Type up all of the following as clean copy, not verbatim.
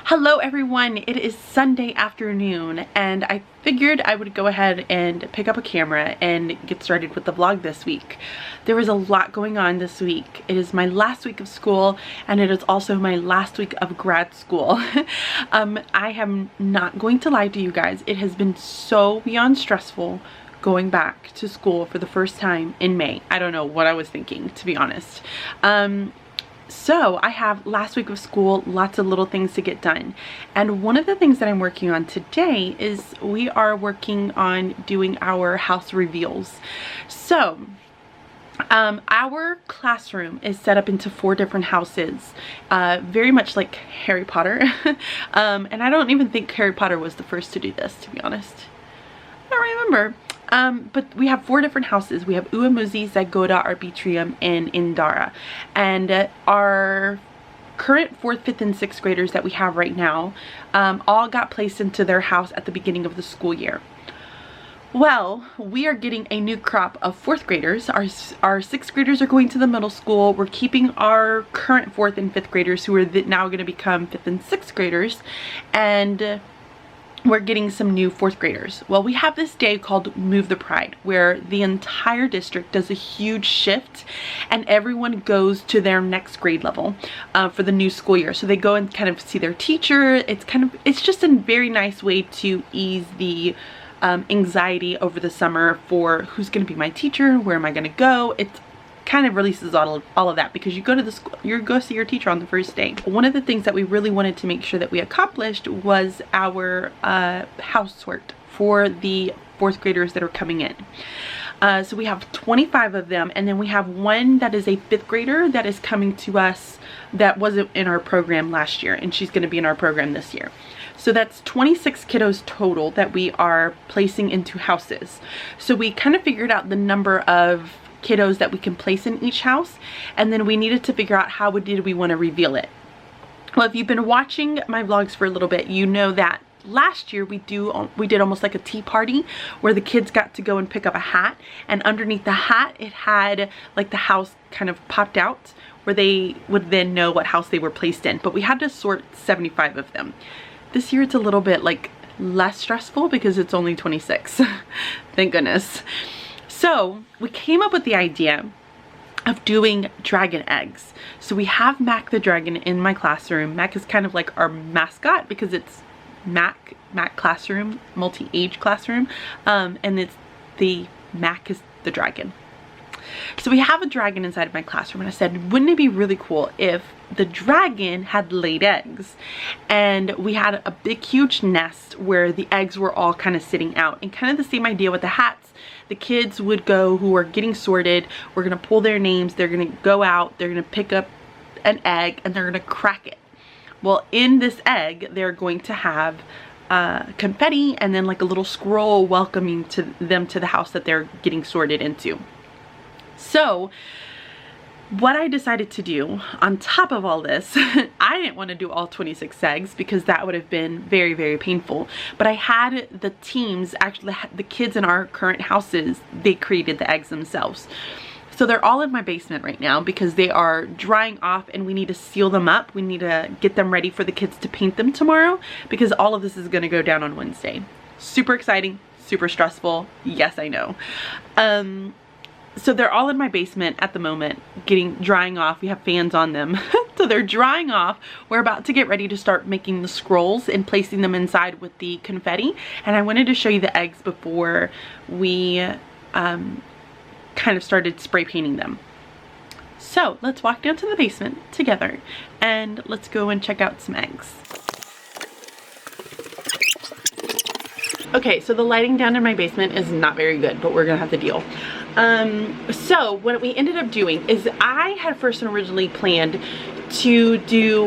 Hello everyone, it is Sunday afternoon and I figured I would go ahead and pick up a camera and get started with the vlog this week. There was a lot going on this week. It is my last week of school and it is also my last week of grad school. I am not going to lie to you guys, it has been so beyond stressful going back to school for the first time in May. I don't know what I was thinking, to be honest. So I have last week of school, lots of little things to get done. And one of the things that I'm working on today is we are working on doing our house reveals. So our classroom is set up into 4 different houses, very much like Harry Potter. And I don't even think Harry Potter was the first to do this, to be honest. I don't remember. But we have 4 different houses. We have Uamuzi, Zagoda, Arbitrium, and Indara. And our current 4th, 5th, and 6th graders that we have right now all got placed into their house at the beginning of the school year. Well, we are getting a new crop of 4th graders. Our 6th graders are going to the middle school. We're keeping our current 4th and 5th graders who are now going to become 5th and 6th graders. And we're getting some new 4th graders. Well, we have this day called Move the Pride, where the entire district does a huge shift and everyone goes to their next grade level for the new school year. So they go and kind of see their teacher. It's just a very nice way to ease the anxiety over the summer for who's gonna be my teacher, where am I gonna go. It kind of releases all of that because you go to the school, you go see your teacher on the first day. One of the things that we really wanted to make sure that we accomplished was our house sort for the 4th graders that are coming in. So we have 25 of them, and then we have one that is a 5th grader that is coming to us that wasn't in our program last year, and she's going to be in our program this year. So that's 26 kiddos total that we are placing into houses. So we kind of figured out the number of kiddos that we can place in each house, and then we needed to figure out how did we want to reveal it. Well, if you've been watching my vlogs for a little bit, you know that last year we did almost like a tea party where the kids got to go and pick up a hat, and underneath the hat it had like the house kind of popped out where they would then know what house they were placed in. But we had to sort 75 of them. This year it's a little bit like less stressful because it's only 26. Thank goodness. So we came up with the idea of doing dragon eggs. So we have Mac the dragon in my classroom. Mac is kind of like our mascot because it's Mac classroom, multi-age classroom, and it's the Mac is the dragon. So we have a dragon inside of my classroom, and I said, wouldn't it be really cool if the dragon had laid eggs and we had a big huge nest where the eggs were all kind of sitting out, and kind of the same idea with the hats. The kids would go who are getting sorted, we're gonna pull their names, they're gonna go out, they're gonna pick up an egg and they're gonna crack it. Well, in this egg they're going to have confetti and then like a little scroll welcoming them to the house that they're getting sorted into. So what I decided to do on top of all this, I didn't want to do all 26 eggs because that would have been very, very painful. But I had the teams, actually the kids in our current houses, they created the eggs themselves. So they're all in my basement right now because they are drying off and we need to seal them up. We need to get them ready for the kids to paint them tomorrow because all of this is going to go down on Wednesday. Super exciting, super stressful. Yes, I know. So they're all in my basement at the moment, drying off. We have fans on them. So they're drying off. We're about to get ready to start making the scrolls and placing them inside with the confetti. And I wanted to show you the eggs before we kind of started spray painting them. So let's walk down to the basement together and let's go and check out some eggs. Okay, so the lighting down in my basement is not very good, but we're gonna have to deal. So what we ended up doing is I had first and originally planned to do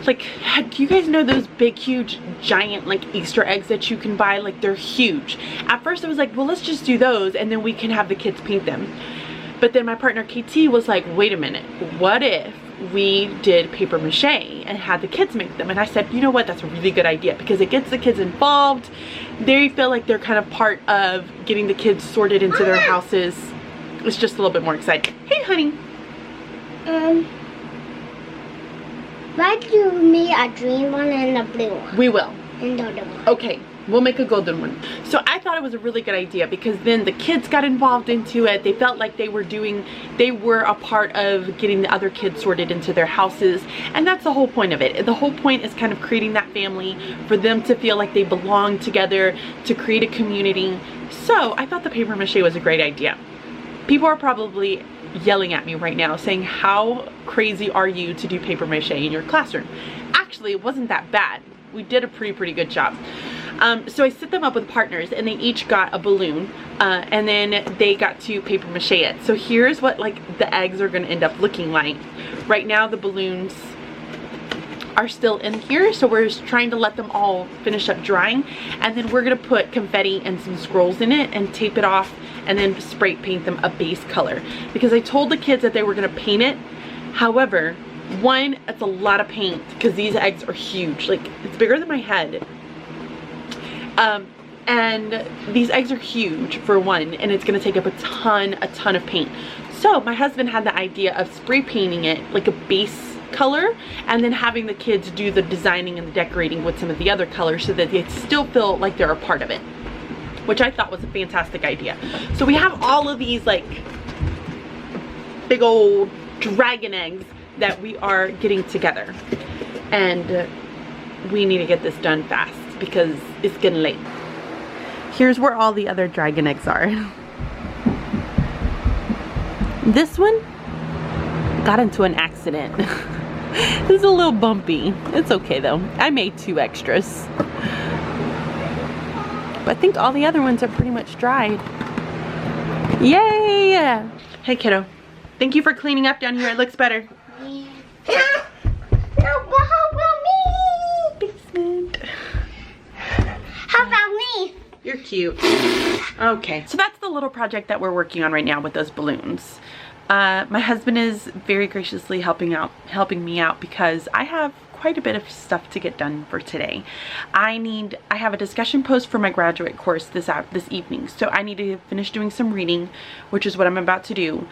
like, do you guys know those big huge giant like Easter eggs that you can buy? Like, they're huge. At first I was like, well, let's just do those and then we can have the kids paint them. But then my partner KT was like, wait a minute, what if we did paper mache and had the kids make them? And I said, you know what, that's a really good idea because it gets the kids involved. They feel like they're kind of part of getting the kids sorted into their houses. It's just a little bit more exciting. Hey honey. Why do you make a green one and a blue one? We will. And the other one. Okay, we'll make a golden one. So I thought it was a really good idea because then the kids got involved into it. They felt like they were a part of getting the other kids sorted into their houses. And that's the whole point of it. The whole point is kind of creating that family for them to feel like they belong together, to create a community. So I thought the paper mache was a great idea. People are probably yelling at me right now saying, how crazy are you to do paper mache in your classroom? Actually, it wasn't that bad. We did a pretty good job. So I set them up with partners and they each got a balloon and then they got to paper mache it. So here's what like the eggs are gonna end up looking like. Right now the balloons are still in here, so we're just trying to let them all finish up drying, and then we're gonna put confetti and some scrolls in it and tape it off and then spray paint them a base color, because I told the kids that they were gonna paint it. However, one, it's a lot of paint because these eggs are huge, like it's bigger than my head, and these eggs are huge for one, and it's gonna take up a ton of paint. So my husband had the idea of spray painting it like a base color and then having the kids do the designing and the decorating with some of the other colors so that they still feel like they're a part of it, which I thought was a fantastic idea. So we have all of these like big old dragon eggs that we are getting together, and we need to get this done fast because it's getting late. Here's where all the other dragon eggs are. This one got into an accident. This is a little bumpy. It's okay though. I made 2 extras. But I think all the other ones are pretty much dried. Yay! Hey kiddo. Thank you for cleaning up down here. It looks better. How about me? Basement. How about me? You're cute. Okay, so that's the little project that we're working on right now with those balloons. My husband is very graciously helping me out because I have quite a bit of stuff to get done for today. I have a discussion post for my graduate course this evening, so I need to finish doing some reading, which is what I'm about to do.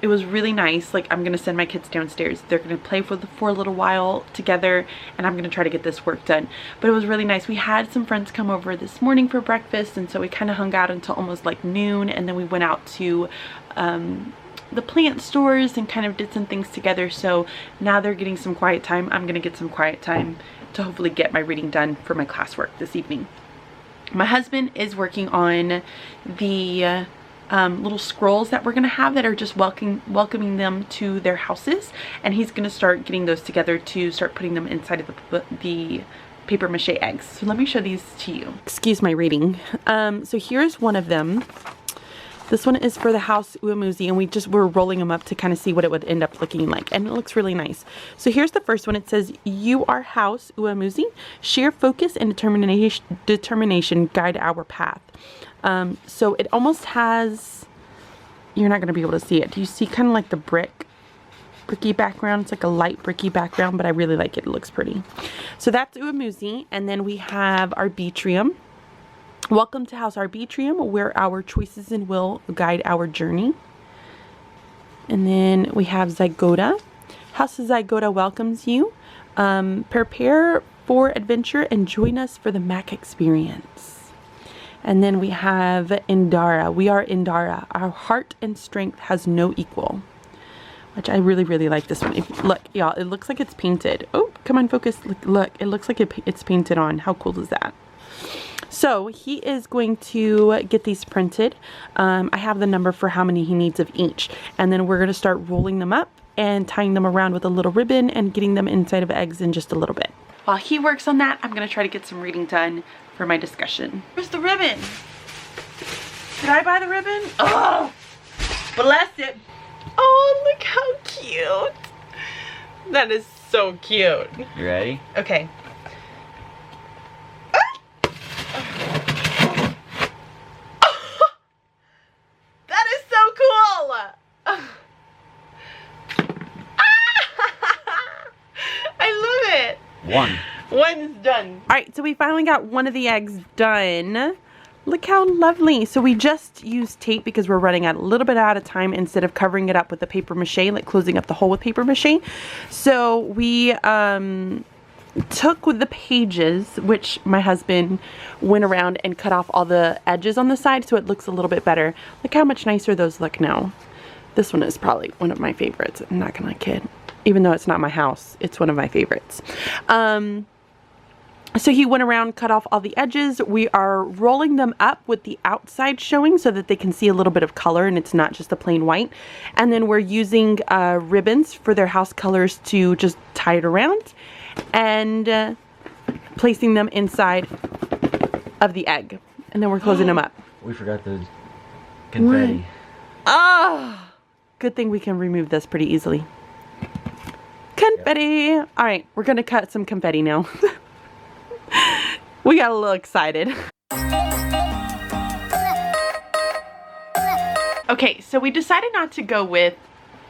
It was really nice. Like, I'm gonna send my kids downstairs. They're gonna play for a little while together, and I'm gonna try to get this work done. But it was really nice. We had some friends come over this morning for breakfast, and so we kind of hung out until almost like noon, and then we went out to the plant stores and kind of did some things together. So now they're getting some quiet time. I'm gonna get some quiet time to hopefully get my reading done for my classwork this evening. My husband is working on the little scrolls that we're gonna have that are just welcoming them to their houses, and he's gonna start getting those together to start putting them inside of the paper mache eggs. So let me show these to you. Excuse my reading. So here's one of them. This one is for the house Uamuzi, and we're rolling them up to kind of see what it would end up looking like, and it looks really nice. So here's the first one. It says, "You are house Uamuzi. Sheer focus and determination guide our path." So it almost has, you're not going to be able to see it. Do you see kind of like the bricky background? It's like a light bricky background, but I really like it. It looks pretty. So that's Uamuzi, and then we have Arbitrium. Welcome to House Arbitrium, where our choices and will guide our journey. And then we have Zygoda. House Zygoda welcomes you. Prepare for adventure and join us for the MAC experience. And then we have Indara. We are Indara. Our heart and strength has no equal. Which I really like this one. Look, y'all, it looks like it's painted. Oh, come on, focus. Look, it looks like it's painted on. How cool is that? So he is going to get these printed. I have the number for how many he needs of each. And then we're going to start rolling them up and tying them around with a little ribbon and getting them inside of eggs in just a little bit. While he works on that, I'm going to try to get some reading done for my discussion. Where's the ribbon? Did I buy the ribbon? Oh, bless it. Oh, look how cute. That is so cute. You ready? Okay. One's done. All right, so we finally got one of the eggs done. Look how lovely. So we just used tape because we're running out a little bit out of time instead of covering it up with the paper mache, like closing up the hole with paper mache. So we took with the pages, which my husband went around and cut off all the edges on the side so it looks a little bit better. Look how much nicer those look now. This one is probably one of my favorites. I'm not gonna kid. Even though it's not my house, it's one of my favorites. So he went around, cut off all the edges. We are rolling them up with the outside showing so that they can see a little bit of color and it's not just a plain white. And then we're using ribbons for their house colors to just tie it around and placing them inside of the egg. And then we're closing them up. We forgot the confetti. Ah! Good thing we can remove this pretty easily. Confetti! Yep. All right, we're gonna cut some confetti now. We got a little excited. Okay, so we decided not to go with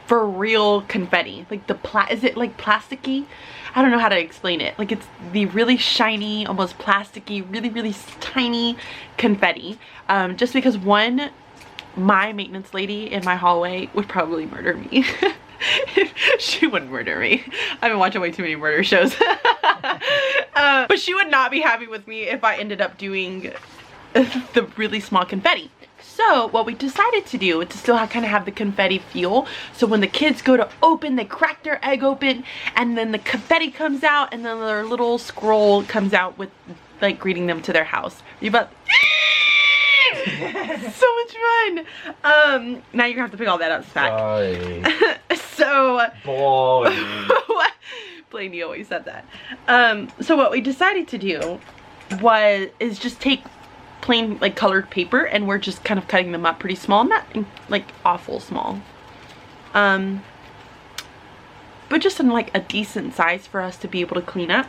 for real confetti. Like is it like plasticky? I don't know how to explain it. Like it's the really shiny, almost plasticky, really tiny confetti. Just because one, my maintenance lady in my hallway would probably murder me. She wouldn't murder me. I've been watching way too many murder shows. But she would not be happy with me if I ended up doing the really small confetti. So what we decided to do to still kind of have the confetti feel. So when the kids go to open, they crack their egg open and then the confetti comes out and then their little scroll comes out with like greeting them to their house. You about so much fun. Now you're gonna have to pick all that up, Spack. So what? Blaney always said that. So what we decided to do is just take plain like colored paper and we're just kind of cutting them up pretty small, not like awful small, but just in like a decent size for us to be able to clean up.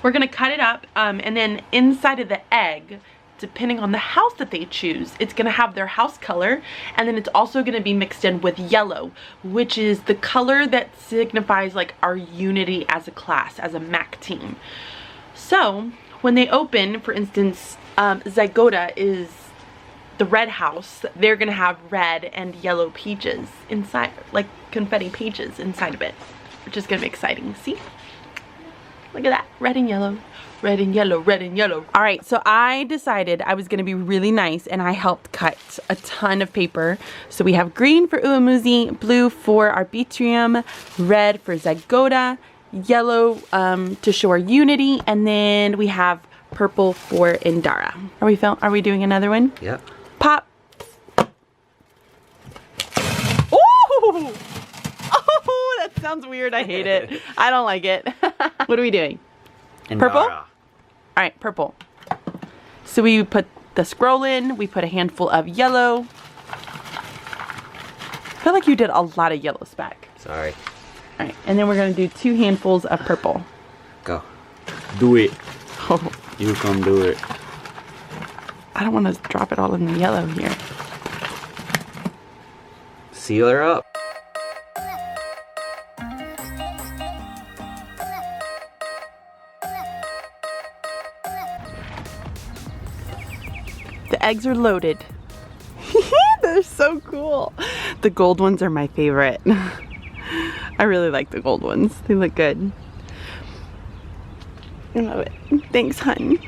We're gonna cut it up and then inside of the egg, depending on the house that they choose, it's gonna have their house color, and then it's also gonna be mixed in with yellow, which is the color that signifies like our unity as a class, as a MAC team. So when they open, for instance, Zygoda is the red house, they're gonna have red and yellow pages inside, like confetti pages inside of it, which is gonna be exciting. See? Look at that, red and yellow. Red and yellow, red and yellow. All right, so I decided I was gonna be really nice and I helped cut a ton of paper. So we have green for Uamuzi, blue for Arbitrium, red for Zygoda, yellow to show our unity, and then we have purple for Indara. Are we doing another one? Yep. Pop. Ooh! Oh, that sounds weird. I hate it. I don't like it. What are we doing? Purple? All right, purple. So we put the scroll in, we put a handful of yellow. I feel like you did a lot of yellow, Spack. Sorry. All right, and then we're gonna do 2 handfuls of purple. Go. Do it. Oh. You come do it. I don't want to drop it all in the yellow here. Seal her up. The eggs are loaded. They're so cool. The gold ones are my favorite. I really like the gold ones. They look good. I love it. Thanks, hun.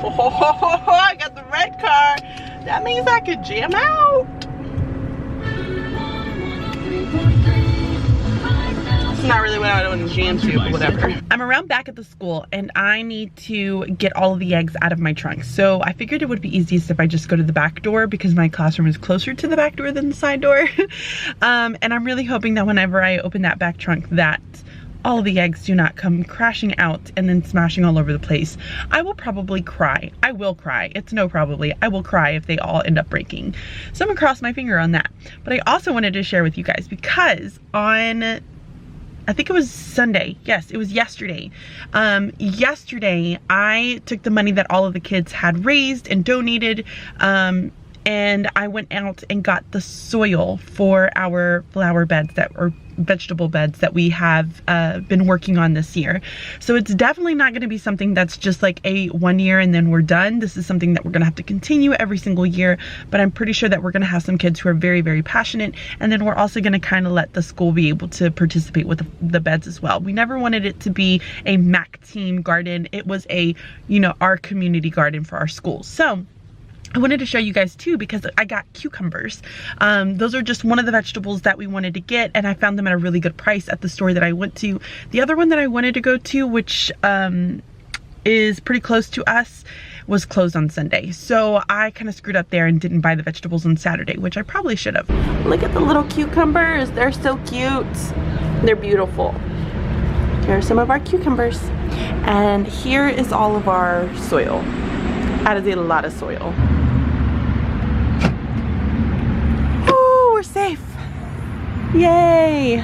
Oh, I got the red car. That means I could jam out. It's not really what I would jam to, but whatever. I'm around back at the school and I need to get all of the eggs out of my trunk. So I figured it would be easiest if I just go to the back door because my classroom is closer to the back door than the side door. And I'm really hoping that whenever I open that back trunk that all of the eggs do not come crashing out and then smashing all over the place. I will probably cry. I will cry. It's no probably. I will cry if they all end up breaking. So I'm gonna cross my finger on that. But I also wanted to share with you guys because on, I think it was Sunday. Yes, it was yesterday. Yesterday, I took the money that all of the kids had raised and donated and I went out and got the soil for our flower beds or vegetable beds that we have been working on this year. So it's definitely not going to be something that's just like a 1 year and then we're done. This is something that we're going to have to continue every single year, but I'm pretty sure that we're going to have some kids who are very, very passionate, and then we're also going to kind of let the school be able to participate with the beds as well. We never wanted it to be a MAC team garden. It was a, you know, our community garden for our school. So I wanted to show you guys too, because I got cucumbers. Those are just one of the vegetables that we wanted to get, and I found them at a really good price at the store that I went to. The other one that I wanted to go to, which is pretty close to us, was closed on Sunday. So I kind of screwed up there and didn't buy the vegetables on Saturday, which I probably should have. Look at the little cucumbers. They're so cute. They're beautiful. Here are some of our cucumbers. And here is all of our soil. That is a lot of soil. Oh, we're safe. Yay.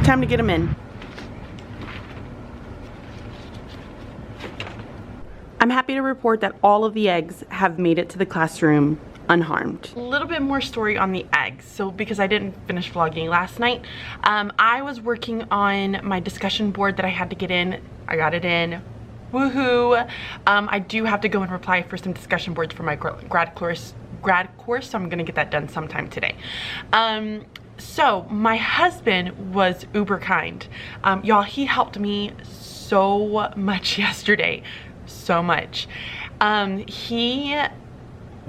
Time to get them in. I'm happy to report that all of the eggs have made it to the classroom unharmed. A little bit more story on the eggs. So because I didn't finish vlogging last night, I was working on my discussion board that I had to get in. I got it in. Woohoo! I do have to go and reply for some discussion boards for my grad course, so I'm gonna get that done sometime today. So my husband was uber kind. Y'all, he helped me so much yesterday, so much. He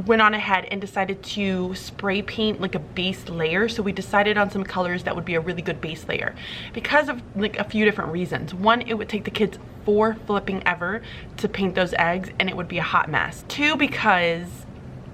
went on ahead and decided to spray paint like a base layer. So we decided on some colors that would be a really good base layer because of like a few different reasons. One, it would take the kids 4 flipping ever to paint those eggs and it would be a hot mess. 2, because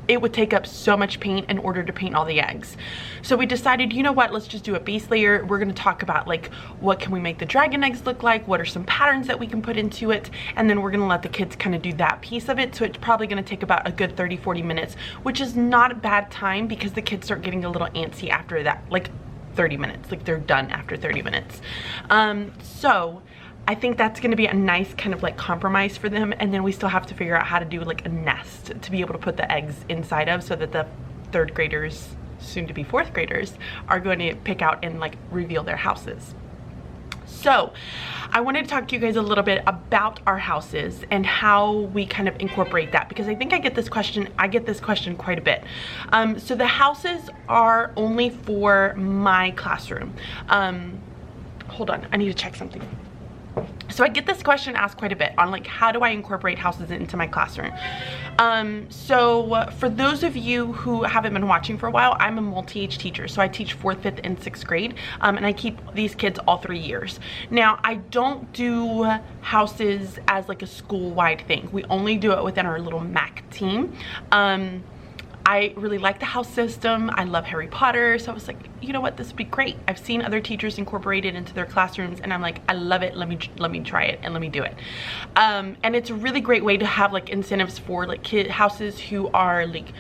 it would take up so much paint in order to paint all the eggs. So we decided, you know what, let's just do a base layer. We're gonna talk about like, what can we make the dragon eggs look like? What are some patterns that we can put into it? And then we're gonna let the kids kind of do that piece of it. So it's probably gonna take about a good 30-40 minutes, which is not a bad time because the kids start getting a little antsy after that, like 30 minutes, like they're done after 30 minutes. So I think that's gonna be a nice kind of like compromise for them, and then we still have to figure out how to do like a nest to be able to put the eggs inside of, so that the 3rd graders, soon to be 4th graders, are going to pick out and like reveal their houses. So I wanted to talk to you guys a little bit about our houses and how we kind of incorporate that, because I think I get this question quite a bit. So the houses are only for my classroom. Hold on, I need to check something. So I get this question asked quite a bit on like, how do I incorporate houses into my classroom? So for those of you who haven't been watching for a while, I'm a multi-age teacher. So I teach 4th, 5th, and 6th grade, and I keep these kids all 3 years. Now, I don't do houses as like a school-wide thing. We only do it within our little MAC team. I really like the house system. I love Harry Potter. So I was like, you know what, this would be great. I've seen other teachers incorporate it into their classrooms and I'm like, I love it. Let me try it and let me do it. And it's a really great way to have like incentives for like houses who are like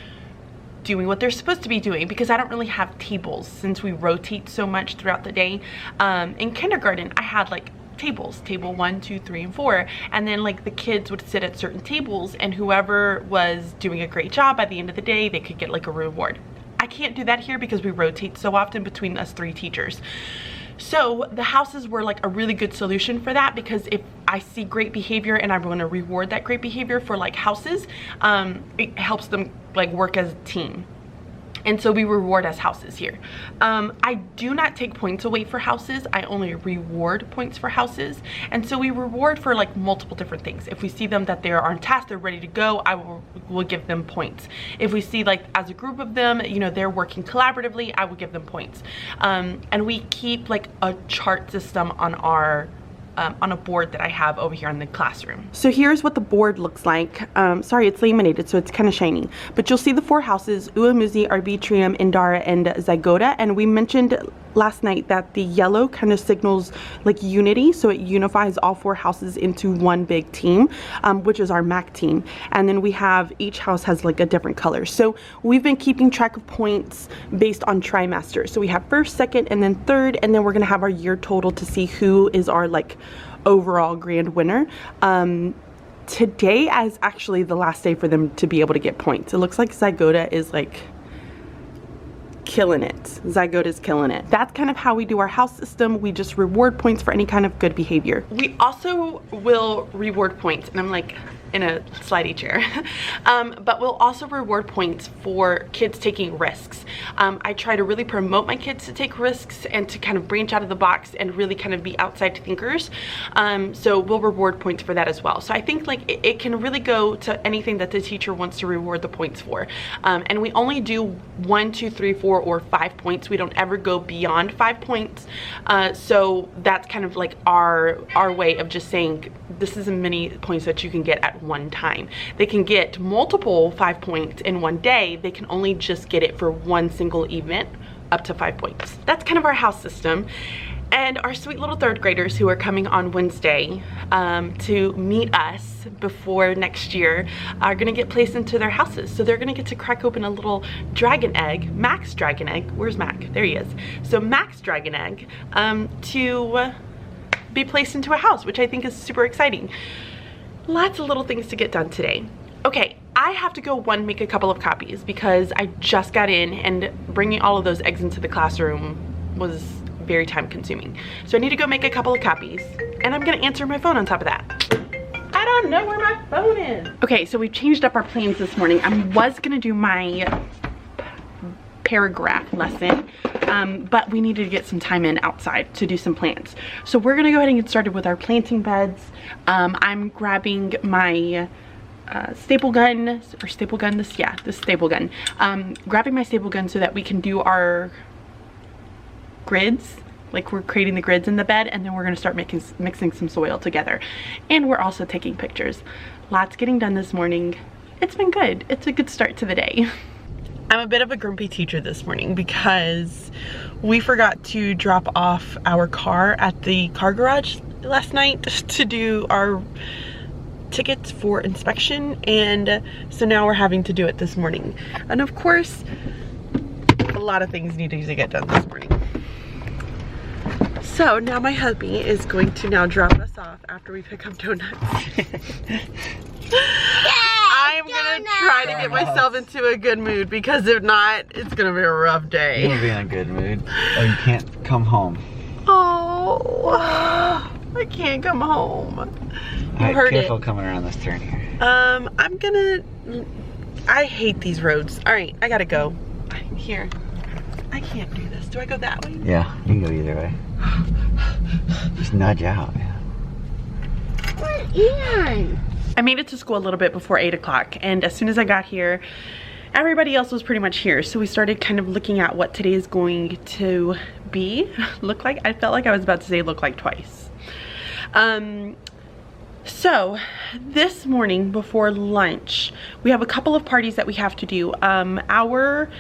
doing what they're supposed to be doing, because I don't really have tables since we rotate so much throughout the day. In kindergarten, I had like tables, table 1, 2, 3, and 4, and then like the kids would sit at certain tables, and whoever was doing a great job at the end of the day, they could get like a reward. I can't do that here because we rotate so often between us 3 teachers. So the houses were like a really good solution for that, because if I see great behavior and I want to reward that great behavior for like houses, it helps them like work as a team. And so we reward as houses here. I do not take points away for houses. I only reward points for houses. And so we reward for like multiple different things. If we see them that they're on task, they're ready to go, I will give them points. If we see like as a group of them, you know, they're working collaboratively, I will give them points. And we keep like a chart system on our on a board that I have over here in the classroom. So here's what the board looks like. Sorry, it's laminated, so it's kind of shiny. But you'll see the 4 houses: Uamuzi, Arbitrium, Indara, and Zygoda. And we mentioned last night that the yellow kind of signals like unity, so it unifies all 4 houses into one big team, which is our MAC team. And then we have, each house has like a different color. So we've been keeping track of points based on trimesters. So we have 1st, 2nd, and then 3rd, and then we're gonna have our year total to see who is our like overall grand winner. today is actually the last day for them to be able to get points. It looks like Zygoda is like killing it. Zygoda's killing it. That's kind of how we do our house system. We just reward points for any kind of good behavior. We also will reward points, and I'm like in a slidey chair, but we'll also reward points for kids taking risks. I try to really promote my kids to take risks and to kind of branch out of the box and really kind of be outside thinkers. So we'll reward points for that as well. So I think like it can really go to anything that the teacher wants to reward the points for. And we only do 1, 2, 3, 4, or 5 points. We don't ever go beyond 5 points. So that's kind of like our way of just saying this is as many points that you can get at one time. They can get multiple 5 points in one day. They can only just get it for one single event up to 5 points. That's kind of our house system. And our sweet little 3rd graders who are coming on Wednesday to meet us before next year are gonna get placed into their houses. So they're gonna get to crack open a little dragon egg, Mac's dragon egg. Where's Mac? There he is. So Mac's dragon egg to be placed into a house, which I think is super exciting. Lots of little things to get done today. Okay, I have to go make a couple of copies because I just got in, and bringing all of those eggs into the classroom was very time consuming. So I need to go make a couple of copies, and I'm gonna answer my phone on top of that. I don't know where my phone is. Okay, so we've changed up our plans this morning. I was gonna do my paragraph lesson, but we needed to get some time in outside to do some plants. So we're gonna go ahead and get started with our planting beds. I'm grabbing my staple gun, or staple gun, this staple gun. Grabbing my staple gun so that we can do our grids, like we're creating the grids in the bed, and then we're gonna start mixing some soil together. And we're also taking pictures. Lots getting done this morning. It's been good. It's a good start to the day. I'm a bit of a grumpy teacher this morning because we forgot to drop off our car at the car garage last night to do our tickets for inspection, and so now we're having to do it this morning. And of course, a lot of things need to get done this morning. So now my hubby is going to now drop us off after we pick up donuts. I'm gonna try to get myself into a good mood, because if not, it's gonna be a rough day. You'll be in a good mood. Oh, you can't come home. Oh, I can't come home. You heard it. Careful coming around this turn here. I hate these roads. All right, I gotta go. Here. I can't do this. Do I go that way? Yeah, you can go either way. Just nudge out. What, Ian? I made it to school a little bit before 8 o'clock, and as soon as I got here, everybody else was pretty much here. So we started kind of looking at what today is going to be. Look like, I felt like I was about to say look like twice. So this morning before lunch, we have a couple of parties that we have to do. Our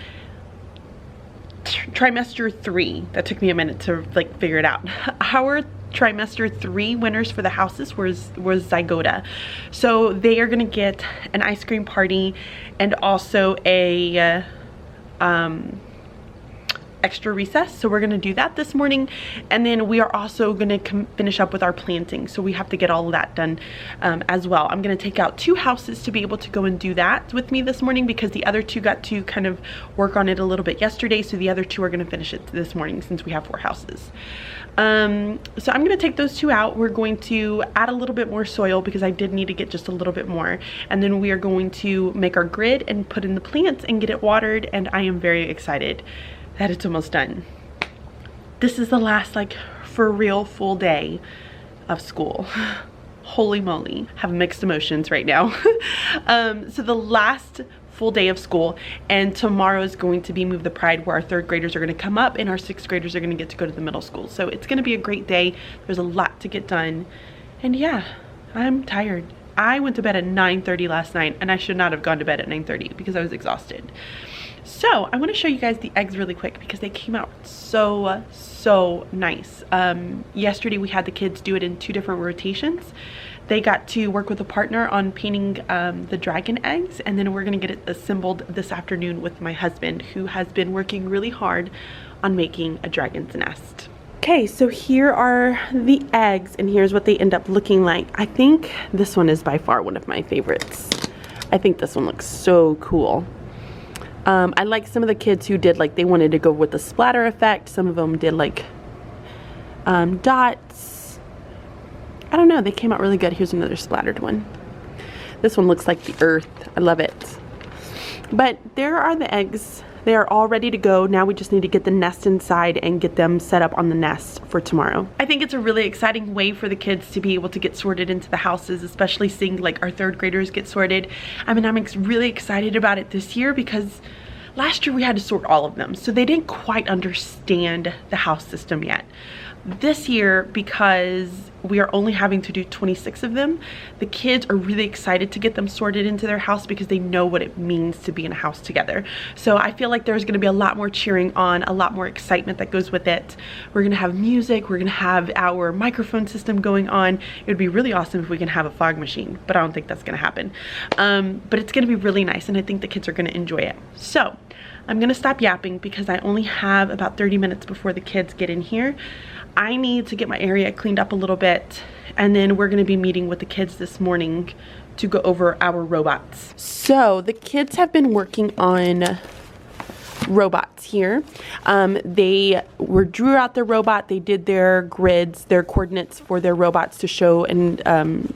trimester 3, that took me a minute to like figure it out. Our trimester 3 winners for the houses was Zygoda. So they are gonna get an ice cream party and also a extra recess. So we're gonna do that this morning, and then we are also gonna finish up with our planting. So we have to get all of that done as well. I'm gonna take out 2 houses to be able to go and do that with me this morning, because the other 2 got to kind of work on it a little bit yesterday. So the other 2 are gonna finish it this morning since we have 4 houses. So I'm gonna take those 2 out. We're going to add a little bit more soil because I did need to get just a little bit more. And then we are going to make our grid and put in the plants and get it watered. And I am very excited that it's almost done. This is the last, like, for real full day of school. Holy moly. Have mixed emotions right now. So the last full day of school, and tomorrow is going to be Move the Pride, where our 3rd graders are going to come up and our 6th graders are going to get to go to the middle school. So it's going to be a great day. There's a lot to get done, and yeah, I'm tired. I went to bed at 9:30 last night, and I should not have gone to bed at 9:30 because I was exhausted. So I want to show you guys the eggs really quick because they came out so nice. Yesterday we had the kids do it in 2 different rotations. They got to work with a partner on painting the dragon eggs, and then we're gonna get it assembled this afternoon with my husband, who has been working really hard on making a dragon's nest. Okay, so here are the eggs, and here's what they end up looking like. I think this one is by far one of my favorites. I think this one looks so cool. I like some of the kids who did, like, they wanted to go with the splatter effect. Some of them did, like, dots. I don't know, they came out really good. Here's another splattered one. This one looks like the earth. I love it. But there are the eggs. They are all ready to go. Now we just need to get the nest inside and get them set up on the nest for tomorrow. I think it's a really exciting way for the kids to be able to get sorted into the houses, especially seeing like our 3rd graders get sorted. I mean, I'm really excited about it this year because last year we had to sort all of them, so they didn't quite understand the house system yet. This year, because we are only having to do 26 of them, the kids are really excited to get them sorted into their house because they know what it means to be in a house together. So I feel like there's going to be a lot more cheering on, a lot more excitement that goes with it. We're going to have music, we're going to have our microphone system going on. It would be really awesome if we can have a fog machine, but I don't think that's going to happen. But it's going to be really nice, and I think the kids are going to enjoy it. So I'm going to stop yapping because I only have about 30 minutes before the kids get in here. I need to get my area cleaned up a little bit, and then we're going to be meeting with the kids this morning to go over our robots. So the kids have been working on robots here. They drew out their robot. They did their grids, their coordinates for their robots to show and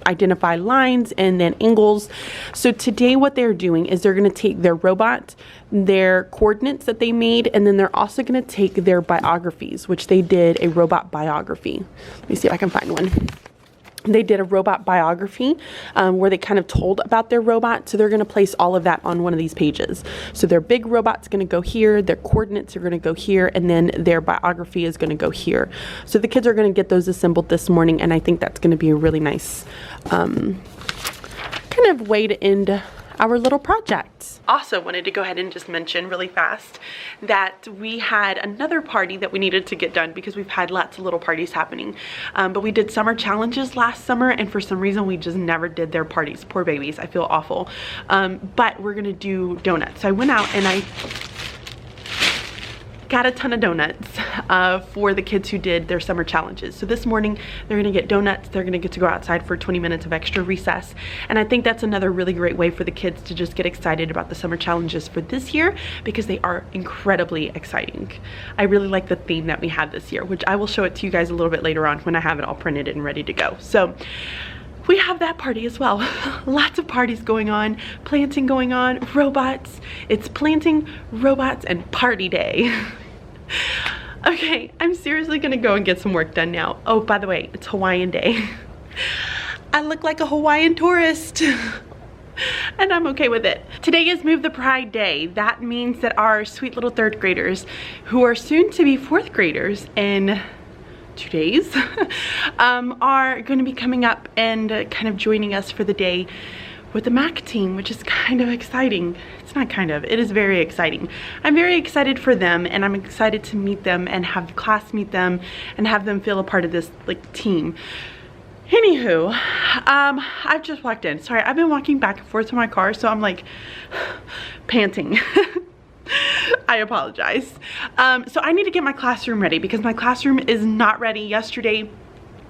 identify lines and then angles. So today what they're doing is they're going to take their robot, their coordinates that they made, and then they're also going to take their biographies, which they did a robot biography. Let me see if I can find one. They did a robot biography where they kind of told about their robot. So they're going to place all of that on one of these pages. So their big robot's going to go here, their coordinates are going to go here, and then their biography is going to go here. So the kids are going to get those assembled this morning, and I think that's going to be a really nice kind of way to end our little project. Also wanted to go ahead and just mention really fast that we had another party that we needed to get done because we've had lots of little parties happening. But we did summer challenges last summer, and for some reason we just never did their parties. Poor babies, I feel awful. But we're gonna do donuts. So I went out and I got a ton of donuts for the kids who did their summer challenges. So this morning they're gonna get donuts. They're gonna get to go outside for 20 minutes of extra recess. And I think that's another really great way for the kids to just get excited about the summer challenges for this year because they are incredibly exciting. I really like the theme that we had this year, which I will show it to you guys a little bit later on when I have it all printed and ready to go. So we have that party as well. Lots of parties going on, planting going on, robots. It's planting, robots, and party day. Okay, I'm seriously gonna go and get some work done now. Oh, by the way, it's Hawaiian Day. I look like a Hawaiian tourist. And I'm okay with it. Today is Move the Pride Day. That means that our sweet little 3rd graders, who are soon to be 4th graders in 2 days, are going to be coming up and kind of joining us for the day with the MAC team, which is kind of exciting. It's not kind of, it is very exciting. I'm very excited for them, and I'm excited to meet them and have the class meet them and have them feel a part of this like team. Anywho, I've just walked in. Sorry, I've been walking back and forth to my car, so I'm like panting. I apologize. So I need to get my classroom ready because my classroom is not ready. Yesterday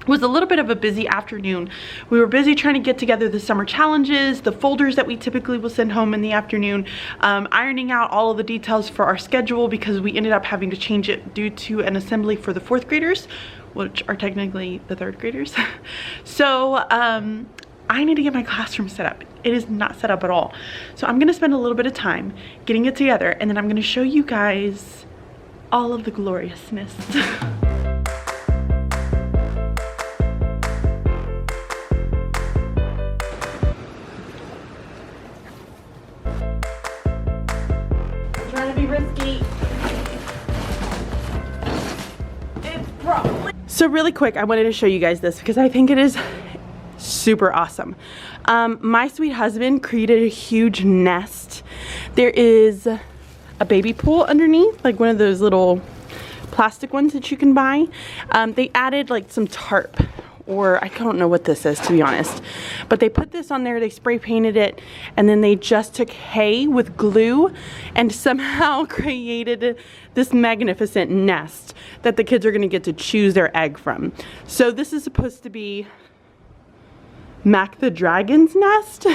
was a little bit of a busy afternoon. We were busy trying to get together the summer challenges, the folders that we typically will send home in the afternoon, ironing out all of the details for our schedule because we ended up having to change it due to an assembly for the 4th graders, which are technically the 3rd graders. So I need to get my classroom set up. It is not set up at all. So I'm gonna spend a little bit of time getting it together, and then I'm gonna show you guys all of the gloriousness. Trying to be risky. It's probably... So really quick, I wanted to show you guys this because I think it is super awesome. My sweet husband created a huge nest. There is a baby pool underneath, like one of those little plastic ones that you can buy. They added like some tarp, or I don't know what this is, to be honest, but they put this on there, they spray painted it, and then they just took hay with glue and somehow created this magnificent nest. that the kids are going to get to choose their egg from. So this is supposed to be Mac the Dragon's nest.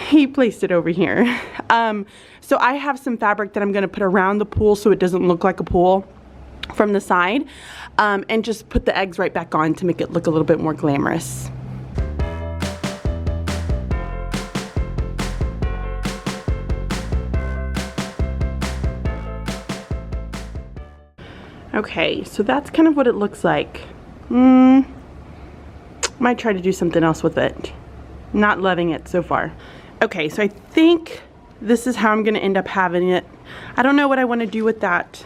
He placed it over here. So I have some fabric that I'm going to put around the pool so it doesn't look like a pool from the side, and just put the eggs right back on to make it look a little bit more glamorous. Okay, so that's kind of what it looks like. Might try to do something else with it. Not loving it so far. Okay, so I think this is how I'm gonna end up having it. I don't know what I want to do with that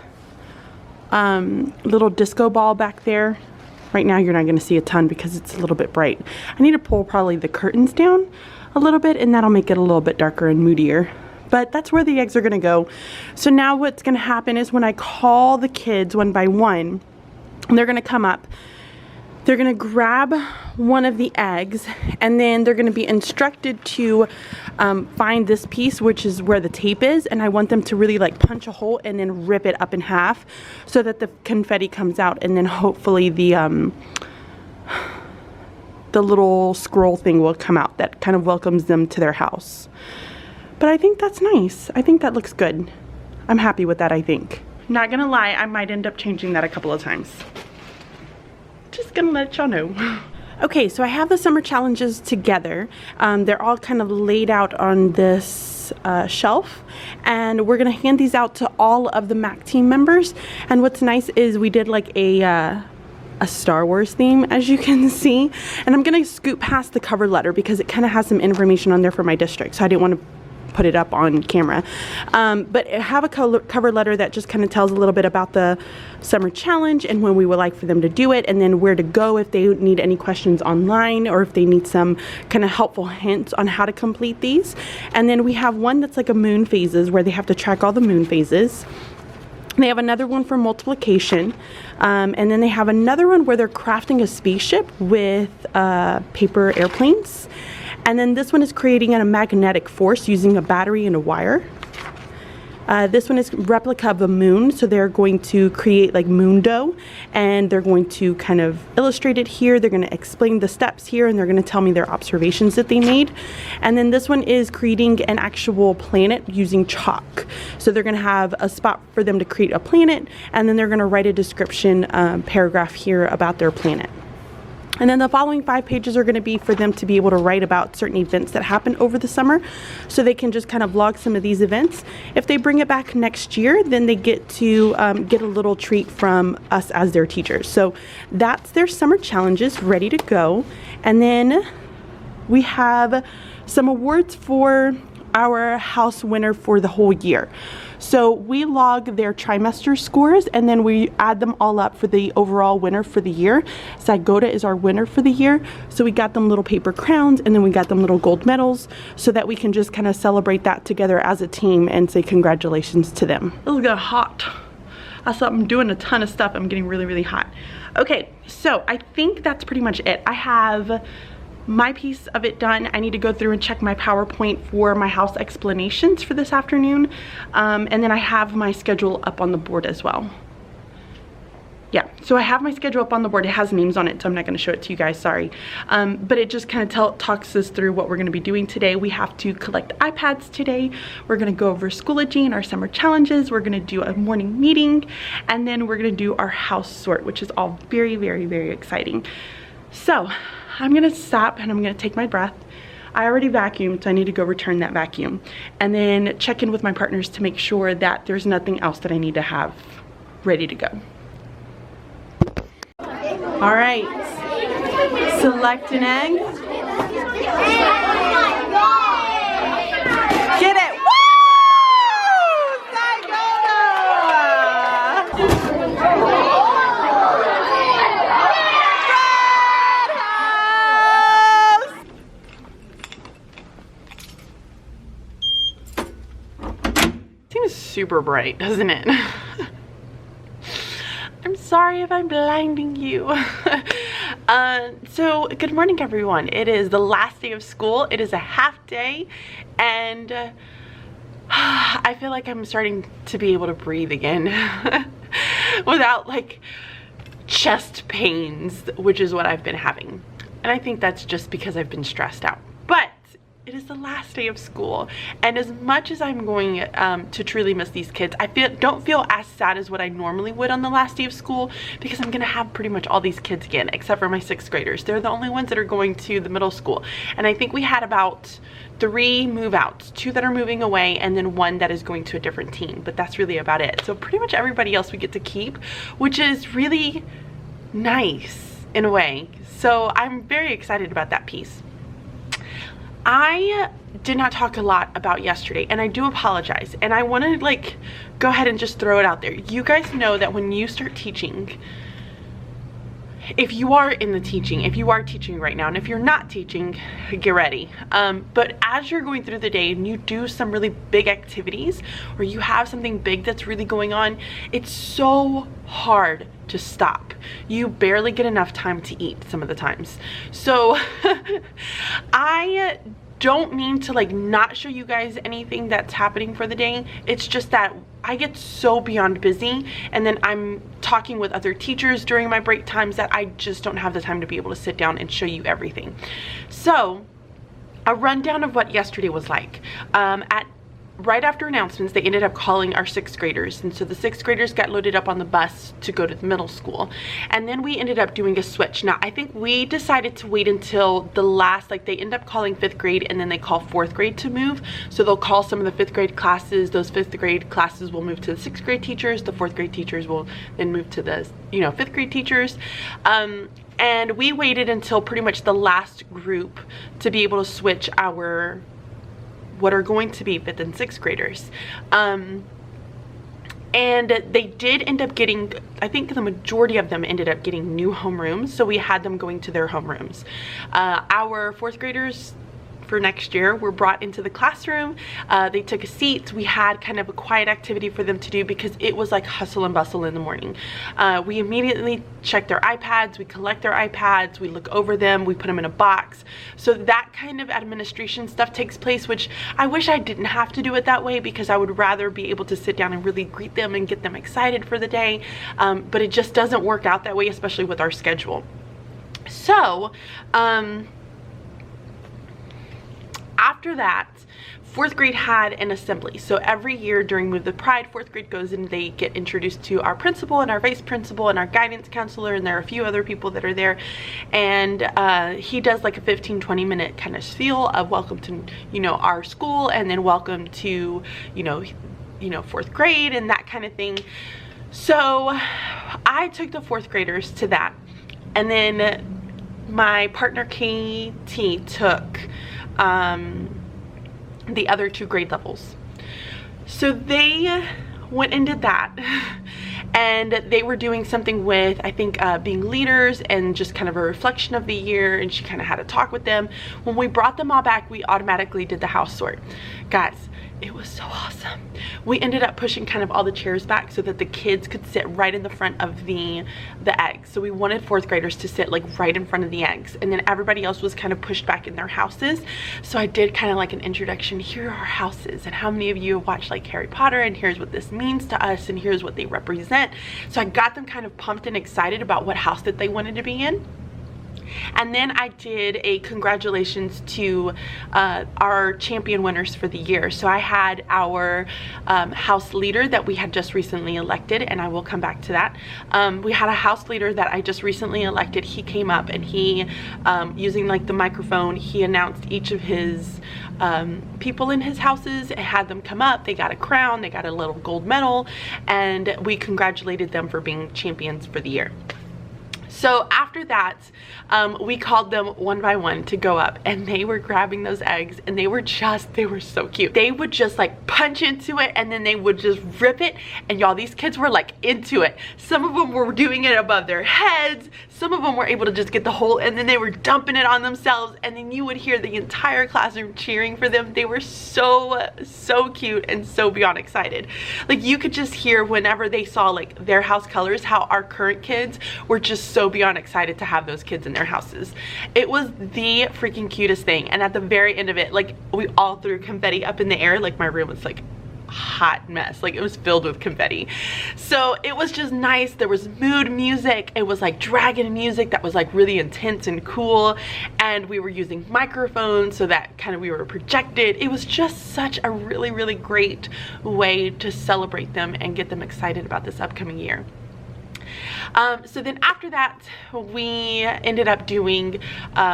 little disco ball back there. Right now you're not gonna see a ton because it's a little bit bright. I need to pull probably the curtains down a little bit, and that'll make it a little bit darker and moodier. But that's where the eggs are gonna go. So now what's gonna happen is when I call the kids one by one, they're gonna come up, they're gonna grab one of the eggs, and then they're gonna be instructed to find this piece, which is where the tape is, and I want them to really like punch a hole and then rip it up in half so that the confetti comes out, and then hopefully the little scroll thing will come out that kind of welcomes them to their house. But I think that's nice. I think that looks good. I'm happy with that, I think. Not gonna lie, I might end up changing that a couple of times. Just gonna let y'all know. Okay, so I have the summer challenges together. They're all kind of laid out on this shelf, and we're gonna hand these out to all of the MAC team members. And what's nice is we did like a Star Wars theme, as you can see. And I'm gonna scoot past the cover letter because it kind of has some information on there for my district, so I didn't want to put it up on camera. But I have a cover letter that just kind of tells a little bit about the summer challenge and when we would like for them to do it, and then where to go if they need any questions online or if they need some kind of helpful hints on how to complete these. And then we have one that's like a moon phases, where they have to track all the moon phases. They have another one for multiplication, and then they have another one where they're crafting a spaceship with paper airplanes. And then this one is creating a magnetic force using a battery and a wire. This one is replica of a moon, so they're going to create like moon dough, and they're going to kind of illustrate it here. They're going to explain the steps here, and they're going to tell me their observations that they made. And then this one is creating an actual planet using chalk. So they're going to have a spot for them to create a planet, and then they're going to write a description paragraph here about their planet. And then the following 5 pages are going to be for them to be able to write about certain events that happen over the summer, so they can just kind of log some of these events. If they bring it back next year, then they get to get a little treat from us as their teachers. So that's their summer challenges ready to go. And then we have some awards for our house winner for the whole year. So we log their trimester scores, and then we add them all up for the overall winner for the year. Sagoda is our winner for the year. So we got them little paper crowns, and then we got them little gold medals, so that we can just kind of celebrate that together as a team and say congratulations to them. This is getting hot. I'm doing a ton of stuff. I'm getting really, really hot. Okay, so I think that's pretty much it. I have my piece of it done. I need to go through and check my PowerPoint for my house explanations for this afternoon, and then I have my schedule up on the board as well. Yeah, so I have my schedule up on the board. It has names on it, so I'm not going to show it to you guys, sorry. But it just kind of talks us through what we're going to be doing today. We have to collect iPads today. We're going to go over Schoology and our summer challenges. We're going to do a morning meeting, and then we're going to do our house sort, which is all very, very, very exciting. So I'm gonna stop and I'm gonna take my breath. I already vacuumed, so I need to go return that vacuum, and then check in with my partners to make sure that there's nothing else that I need to have ready to go. All right, select an egg. Get it. Seems super bright, doesn't it? I'm sorry if I'm blinding you. So good morning, everyone. It is the last day of school. It is a half day, and I feel like I'm starting to be able to breathe again. without like chest pains, which is what I've been having. And I think that's just because I've been stressed out. But it is the last day of school, and as much as I'm going to truly miss these kids, I don't feel as sad as what I normally would on the last day of school, because I'm gonna have pretty much all these kids again, except for my 6th graders. They're the only ones that are going to the middle school, and I think we had about 3 move outs, 2 that are moving away, and then 1 that is going to a different team, but that's really about it. So pretty much everybody else we get to keep, which is really nice in a way. So I'm very excited about that piece. I did not talk a lot about yesterday, and I do apologize, and I want to like go ahead and just throw it out there. You guys know that when you start teaching, if you are in the teaching, if you are teaching right now, and if you're not teaching, get ready. But as you're going through the day and you do some really big activities, or you have something big that's really going on, it's so hard to stop. You barely get enough time to eat some of the times. So I don't mean to like not show you guys anything that's happening for the day. It's just that I get so beyond busy, and then I'm talking with other teachers during my break times that I just don't have the time to be able to sit down and show you everything. So a rundown of what yesterday was like. Right after announcements, they ended up calling our 6th graders, and so the 6th graders got loaded up on the bus to go to the middle school, and then we ended up doing a switch. Now I think we decided to wait until the last, like they end up calling 5th grade, and then they call 4th grade to move. So they'll call some of the 5th grade classes, those 5th grade classes will move to the 6th grade teachers, the 4th grade teachers will then move to the 5th grade teachers. And we waited until pretty much the last group to be able to switch our what are going to be 5th and 6th graders. And they did end up getting, I think the majority of them ended up getting new homerooms, so we had them going to their homerooms. Our 4th graders for next year were brought into the classroom. They took a seat. We had kind of a quiet activity for them to do because it was like hustle and bustle in the morning. We immediately check their iPads, we collect their iPads, we look over them, we put them in a box. So that kind of administration stuff takes place, which I wish I didn't have to do it that way, because I would rather be able to sit down and really greet them and get them excited for the day. But it just doesn't work out that way, especially with our schedule. So, after that, 4th grade had an assembly. So every year during Move the Pride, 4th grade goes and they get introduced to our principal and our vice principal and our guidance counselor, and there are a few other people that are there. And he does like a 15-20 minute kind of spiel of welcome to, our school, and then welcome to, 4th grade and that kind of thing. So I took the 4th graders to that. And then my partner KT took the other 2 grade levels. So they went and did that, and they were doing something with, I think, being leaders and just kind of a reflection of the year, and she kind of had a talk with them. When we brought them all back, we automatically did the house sort. Guys, it was so awesome. We ended up pushing kind of all the chairs back so that the kids could sit right in the front of the eggs. So we wanted 4th graders to sit like right in front of the eggs, and then everybody else was kind of pushed back in their houses. So I did kind of like an introduction. Here are our houses, and how many of you have watched like Harry Potter, and here's what this means to us, and here's what they represent. So I got them kind of pumped and excited about what house that they wanted to be in. And then I did a congratulations to our champion winners for the year. So I had our house leader that we had just recently elected, and I will come back to that. We had a house leader that I just recently elected. He came up and he, using like the microphone, he announced each of his people in his houses and had them come up. They got a crown, they got a little gold medal, and we congratulated them for being champions for the year. So after that, we called them one by one to go up, and they were grabbing those eggs, and they were so cute. They would just like punch into it, and then they would just rip it, and y'all, these kids were like into it. Some of them were doing it above their heads, some of them were able to just get the whole, and then they were dumping it on themselves, and then you would hear the entire classroom cheering for them. They were so cute and so beyond excited. Like, you could just hear whenever they saw like their house colors, how our current kids were just so beyond excited to have those kids in their houses. It was the freaking cutest thing. And at the very end of it, like, we all threw confetti up in the air. Like, my room was like hot mess. Like, it was filled with confetti. So it was just nice. There was mood music. It was like dragon music that was like really intense and cool, and we were using microphones so that kind of we were projected. It was just such a really great way to celebrate them and get them excited about this upcoming year. So then after that, we ended up doing,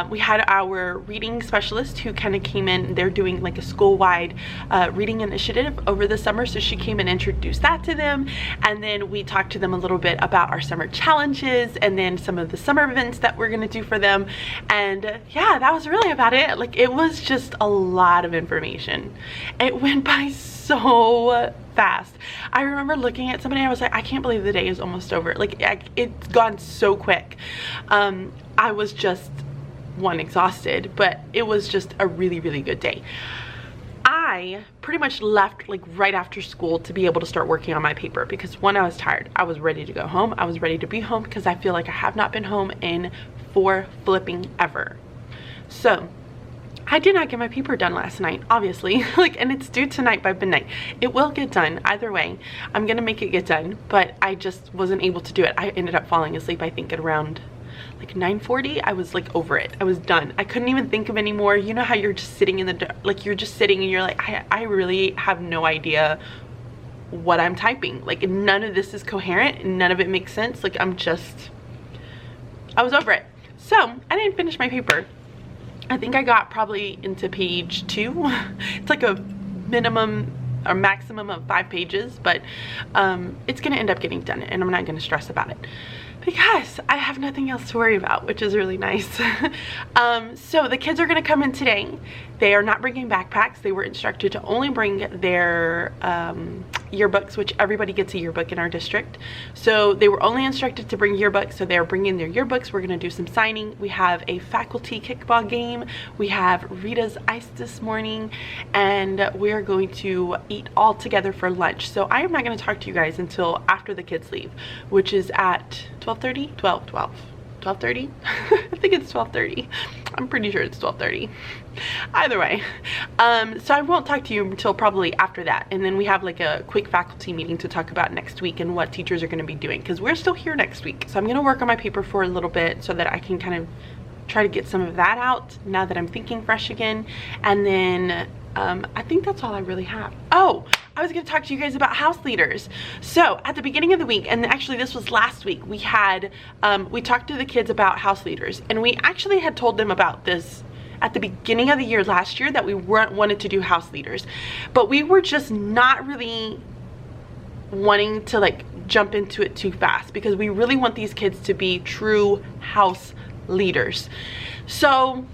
we had our reading specialist who kind of came in. They're doing like a school-wide reading initiative over the summer, so she came and introduced that to them, and then we talked to them a little bit about our summer challenges and then some of the summer events that we're going to do for them. And yeah, that was really about it. Like, it was just a lot of information. It went by so fast. I remember looking at somebody, I was like, I can't believe the day is almost over. Like, it's gone so quick. I was just, one, exhausted, but it was just a really good day. I pretty much left like right after school to be able to start working on my paper because, one, I was tired. I was ready to go home. I was ready to be home because I feel like I have not been home in for flipping ever. So I did not get my paper done last night, obviously, like, and it's due tonight by midnight. It will get done either way. I'm gonna make it get done, but I just wasn't able to do it. I ended up falling asleep, I think at around like 9:40. I was like over it. I was done. I couldn't even think of any more. You know how you're just sitting in the, like, you're just sitting and you're like, I really have no idea what I'm typing. Like, none of this is coherent. None of it makes sense. Like, I was over it. So I didn't finish my paper. I think I got probably into page 2. It's like a minimum or maximum of 5 pages, but it's gonna end up getting done, and I'm not gonna stress about it because I have nothing else to worry about, which is really nice. So the kids are gonna come in today. They are not bringing backpacks. They were instructed to only bring their yearbooks, which everybody gets a yearbook in our district. So they were only instructed to bring yearbooks, so they're bringing their yearbooks. We're gonna do some signing. We have a faculty kickball game. We have Rita's Ice this morning, and we are going to eat all together for lunch. So I am not gonna talk to you guys until after the kids leave, which is at 12:30? 12:30? I think it's 12:30. I'm pretty sure it's 12:30. Either way, so I won't talk to you until probably after that, and then we have like a quick faculty meeting to talk about next week and what teachers are going to be doing, because we're still here next week. So I'm going to work on my paper for a little bit so that I can kind of try to get some of that out now that I'm thinking fresh again. And then I think that's all I really have. Oh, I was going to talk to you guys about house leaders. So at the beginning of the week, and actually this was last week, we had we talked to the kids about house leaders, and we actually had told them about this at the beginning of the year last year, that we wanted to do house leaders, but we were just not really wanting to like jump into it too fast, because we really want these kids to be true house leaders. So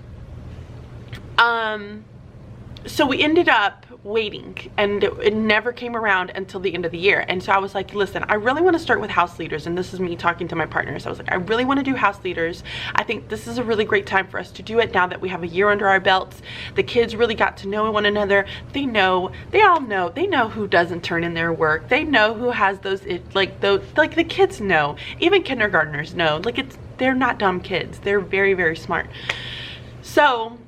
so we ended up waiting, and it never came around until the end of the year. And so I was like, listen, I really want to start with house leaders, and this is me talking to my partners. I was like, I really want to do house leaders. I think this is a really great time for us to do it now that we have a year under our belts. The kids really got to know one another. They all know who doesn't turn in their work. They know who has those the kids know. Even kindergartners know. Like, they're not dumb kids. They're very smart. So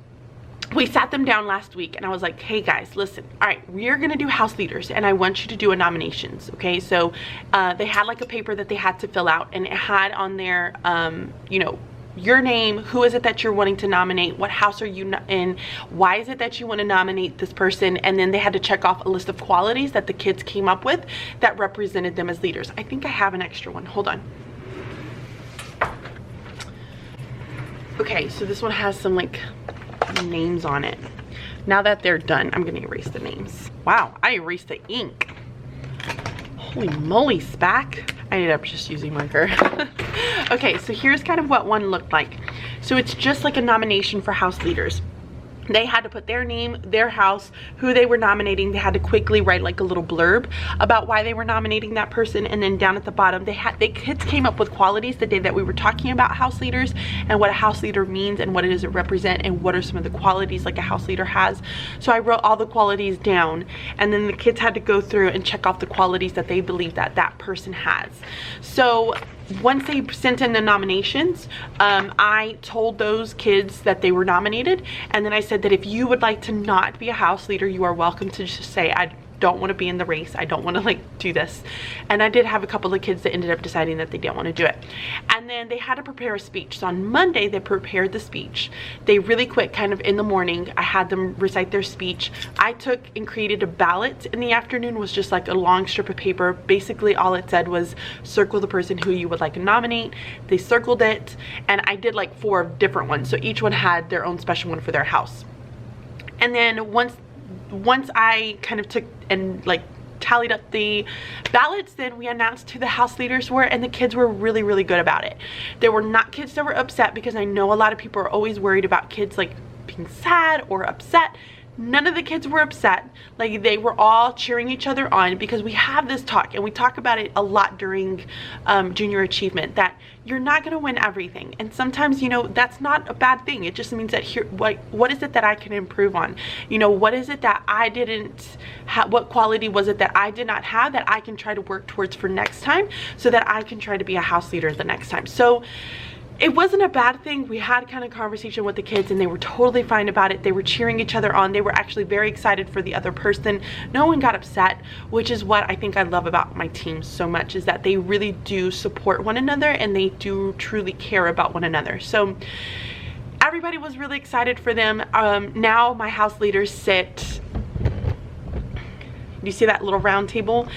we sat them down last week, and I was like, hey guys, listen, all right, we are gonna do house leaders, and I want you to do a nominations, okay? So they had like a paper that they had to fill out, and it had on there you know, your name, who is it that you're wanting to nominate, what house are you in, why is it that you want to nominate this person, and then they had to check off a list of qualities that the kids came up with that represented them as leaders. I think I have an extra one. Hold on. Okay, so this one has some like names on it. Now that they're done, I'm gonna erase the names. Wow, I erased the ink. Holy moly, Spack. I ended up just using marker. Okay, so here's kind of what one looked like. So it's just like a nomination for house leaders. They had to put their name, their house, who they were nominating. They had to quickly write like a little blurb about why they were nominating that person, and then down at the bottom the kids came up with qualities the day that we were talking about house leaders and what a house leader means and what it does it represent and what are some of the qualities like a house leader has. So I wrote all the qualities down, and then the kids had to go through and check off the qualities that they believe that that person has. So once they sent in the nominations, I told those kids that they were nominated, and then I said that if you would like to not be a house leader, you are welcome to just say don't want to be in the race. I don't want to like do this. And I did have a couple of kids that ended up deciding that they didn't want to do it. And then they had to prepare a speech. So on Monday they prepared the speech. They really quick, kind of in the morning, I had them recite their speech. I took and created a ballot in the afternoon. Was just like a long strip of paper. Basically all it said was circle the person who you would like to nominate. They circled it, and I did like 4 different ones. So each one had their own special one for their house. And then once I kind of took and like tallied up the ballots, then we announced who the house leaders were, and the kids were really, really good about it. There were not kids that were upset, because I know a lot of people are always worried about kids like being sad or upset. None of the kids were upset. Like, they were all cheering each other on, because we have this talk, and we talk about it a lot during junior achievement, that you're not going to win everything. And sometimes, you know, that's not a bad thing. It just means that here, what is it that I can improve on? You know, what is it that I didn't have, what quality was it that I did not have that I can try to work towards for next time, so that I can try to be a house leader the next time. So it wasn't a bad thing. We had kind of conversation with the kids, and they were totally fine about it. They were cheering each other on. They were actually very excited for the other person. No one got upset, which is what I think I love about my team so much, is that they really do support one another, and they do truly care about one another. So everybody was really excited for them. Now my house leaders sit, you see that little round table?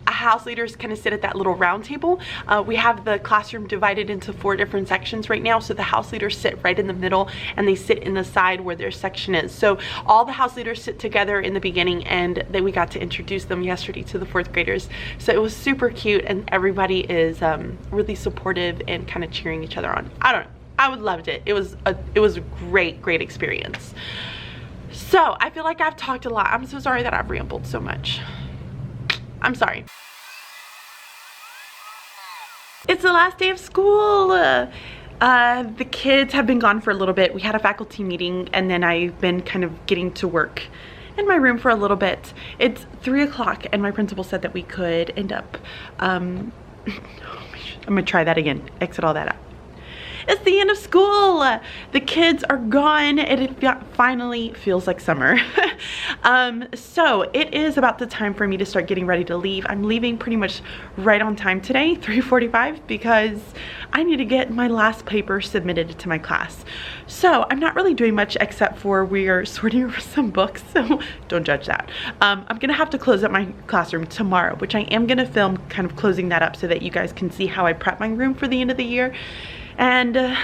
House leaders kind of sit at that little round table. We have the classroom divided into 4 different sections right now, so the house leaders sit right in the middle, and they sit in the side where their section is. So all the house leaders sit together in the beginning, and then we got to introduce them yesterday to the 4th graders. So it was super cute, and everybody is really supportive and kind of cheering each other on. I don't know, I loved it. It was a great experience. So I feel like I've talked a lot. I'm so sorry that I've rambled so much. I'm sorry. It's the last day of school. The kids have been gone for a little bit. We had a faculty meeting, and then I've been kind of getting to work in my room for a little bit. It's 3 o'clock, and my principal said that we could end up, I'm gonna try that again, exit all that out. It's the end of school. The kids are gone, and it finally feels like summer. So it is about the time for me to start getting ready to leave. I'm leaving pretty much right on time today, 3:45, because I need to get my last paper submitted to my class. So I'm not really doing much, except for we are sorting over some books, so don't judge that. I'm gonna have to close up my classroom tomorrow, which I am gonna film kind of closing that up so that you guys can see how I prep my room for the end of the year. And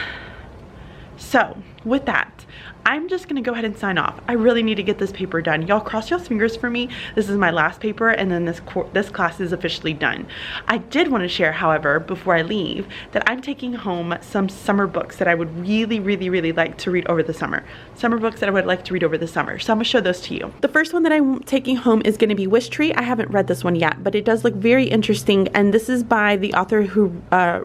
so with that, I'm just gonna go ahead and sign off. I really need to get this paper done. Y'all cross y'all's fingers for me. This is my last paper, and then this class is officially done. I did want to share, however, before I leave, that I'm taking home some summer books that I would really like to read over the summer. Summer books that I would like to read over the summer. So I'm gonna show those to you. The first one that I'm taking home is gonna be Wish Tree. I haven't read this one yet, but it does look very interesting, and this is by the author who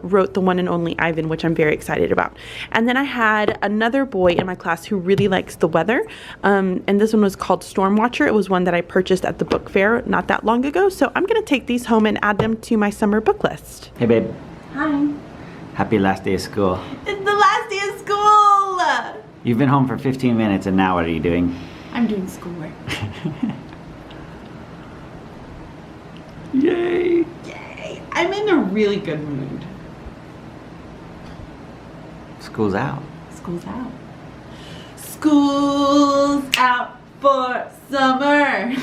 wrote The One and Only Ivan, which I'm very excited about. And then I had another boy in my class who really likes the weather, and this one was called Storm Watcher. It was one that I purchased at the book fair not that long ago, so I'm gonna take these home and add them to my summer book list. Hey babe. Hi. Happy last day of school. It's the last day of school! You've been home for 15 minutes, and now what are you doing? I'm doing schoolwork. Yay! Yay! I'm in a really good mood. School's out. School's out. School's out for summer.